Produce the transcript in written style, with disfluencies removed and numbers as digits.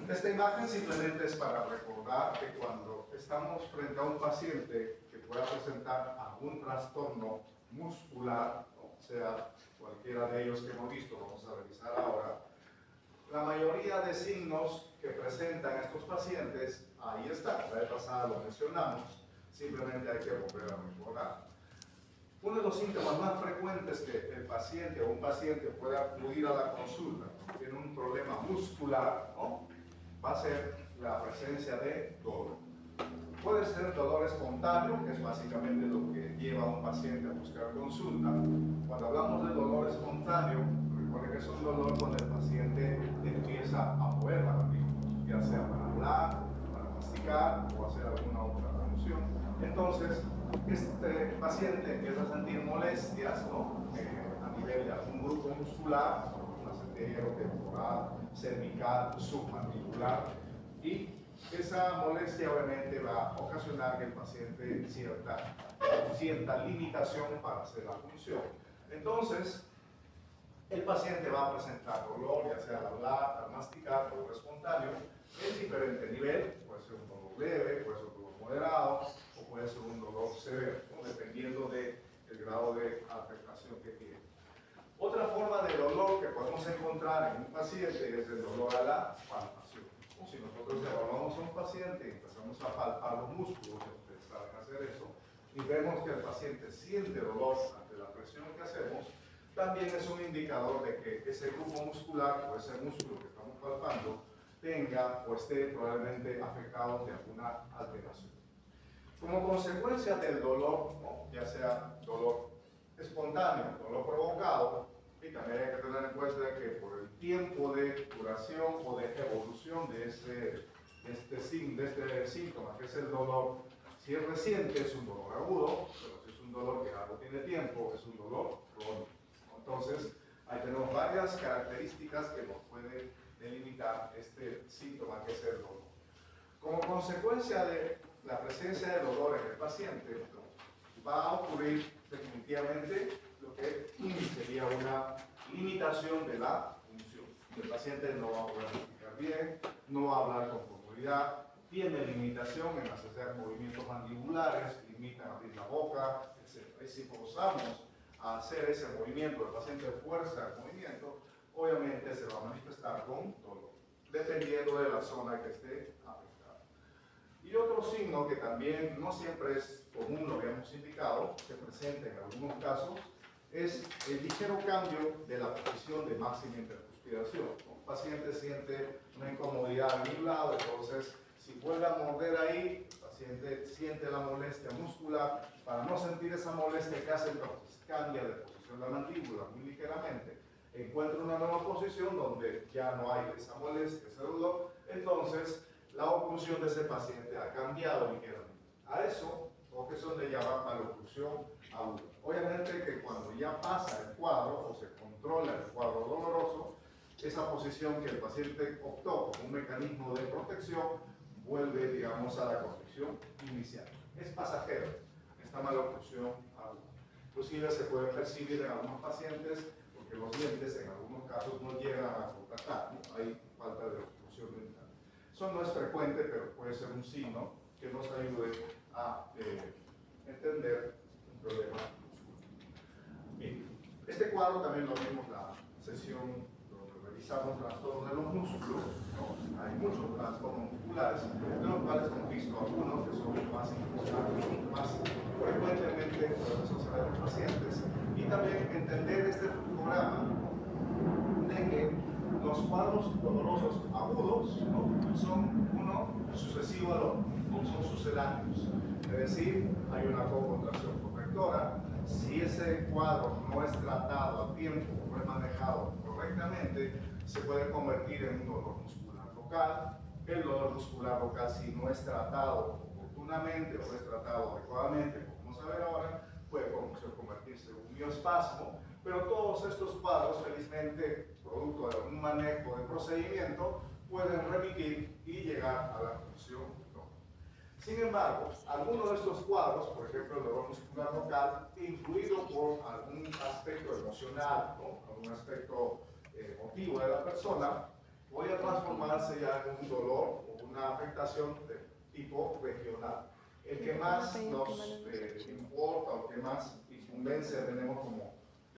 Esta imagen simplemente es para recordar que cuando estamos frente a un paciente que pueda presentar algún trastorno muscular, o sea, cualquiera de ellos que hemos visto, vamos a revisar ahora, la mayoría de signos que presentan estos pacientes, ahí está, la vez pasada lo mencionamos, simplemente hay que volver a recordar. Uno de los síntomas más frecuentes que el paciente o un paciente pueda acudir a la consulta, tiene un problema muscular, ¿no?, va a ser la presencia de dolor. Puede ser dolor espontáneo, que es básicamente lo que lleva a un paciente a buscar consulta. Cuando hablamos de dolor espontáneo, recuerden que es un dolor cuando el paciente empieza a mover la mandíbula, ya sea para hablar, para masticar o hacer alguna otra función. Entonces, este paciente empieza a sentir molestias, ¿no?, a nivel de algún grupo muscular, una sentería temporal, cervical, submandibular, y esa molestia obviamente va a ocasionar que el paciente sienta limitación para hacer la función. Entonces, el paciente va a presentar dolor, ya sea al hablar, al masticar, dolor espontáneo, en diferente nivel. Puede ser un dolor leve, puede ser un dolor moderado, o puede ser un dolor severo, ¿no?, dependiendo del grado de afectación que tiene. Otra forma de dolor que podemos encontrar en un paciente es el dolor a la palpación. Si nosotros evaluamos a un paciente y empezamos a palpar los músculos, ustedes saben hacer eso, y vemos que el paciente siente dolor ante la presión que hacemos, también es un indicador de que ese grupo muscular o ese músculo que estamos palpando tenga o esté probablemente afectado de alguna alteración. Como consecuencia del dolor, ¿no?, ya sea dolor espontáneo, dolor provocado, y también hay que tener en cuenta que por el tiempo de duración o de evolución de este síntoma, que es el dolor, si es reciente es un dolor agudo, pero si es un dolor que algo tiene tiempo, es un dolor crónico. Entonces, ahí tenemos varias características que nos pueden delimitar este síntoma que es el dolor. Como consecuencia de la presencia de dolor en el paciente, va a ocurrir definitivamente lo que sería una limitación de la función. El paciente no va a poder masticar bien, no va a hablar con comodidad, tiene limitación en hacer movimientos mandibulares, limita a abrir la boca, etc. Y si forzamos a hacer ese movimiento, el paciente fuerza el movimiento, obviamente se va a manifestar con dolor, dependiendo de la zona que esté afectada. Y otro signo que también no siempre es común, lo habíamos indicado, se presenta en algunos casos, es el ligero cambio de la posición de máxima intercuspiración. Un paciente siente una incomodidad en un lado, entonces si vuelve a morder ahí, el paciente siente la molestia muscular. Para no sentir esa molestia, ¿qué hace? Entonces cambia de posición la mandíbula muy ligeramente, encuentra una nueva posición donde ya no hay esa molestia, ese dolor, entonces la oclusión de ese paciente ha cambiado ligeramente. A eso, o que son de llamar maloclusión aguda. Obviamente que cuando ya pasa el cuadro o se controla el cuadro doloroso, esa posición que el paciente optó como un mecanismo de protección vuelve, digamos, a la condición inicial. Es pasajero esta maloclusión aguda. Inclusive se puede percibir en algunos pacientes porque los dientes en algunos casos no llegan a contactar, ¿no? Hay falta de oclusión dental. Eso no es frecuente, pero puede ser un signo que nos ayude a entender un problema muscular. Bien, este cuadro también lo vimos la sesión donde revisamos trastornos de los músculos, ¿no? Hay muchos trastornos musculares, de los cuales hemos visto algunos que son más importantes, más frecuentemente podemos observar en los pacientes, y también entender este fotograma de que los cuadros dolorosos agudos, ¿no?, son uno sucesivo al otro, ¿no?, son sucedáneos. Es decir, hay una cocontracción correctora. Si ese cuadro no es tratado a tiempo o no es manejado correctamente, se puede convertir en un dolor muscular local. El dolor muscular local, si no es tratado oportunamente o no es tratado adecuadamente, como vamos a ver ahora, puede convertirse en un mioespasmo, pero todos estos cuadros, felizmente, producto de un manejo de procedimiento, pueden remitir y llegar a la función local. Sin embargo, algunos de estos cuadros, por ejemplo el dolor muscular local, influido por algún aspecto emocional, ¿no?, algún aspecto emotivo de la persona, puede transformarse ya en un dolor o una afectación de tipo regional. El que más nos importa o que más incumbencia tenemos como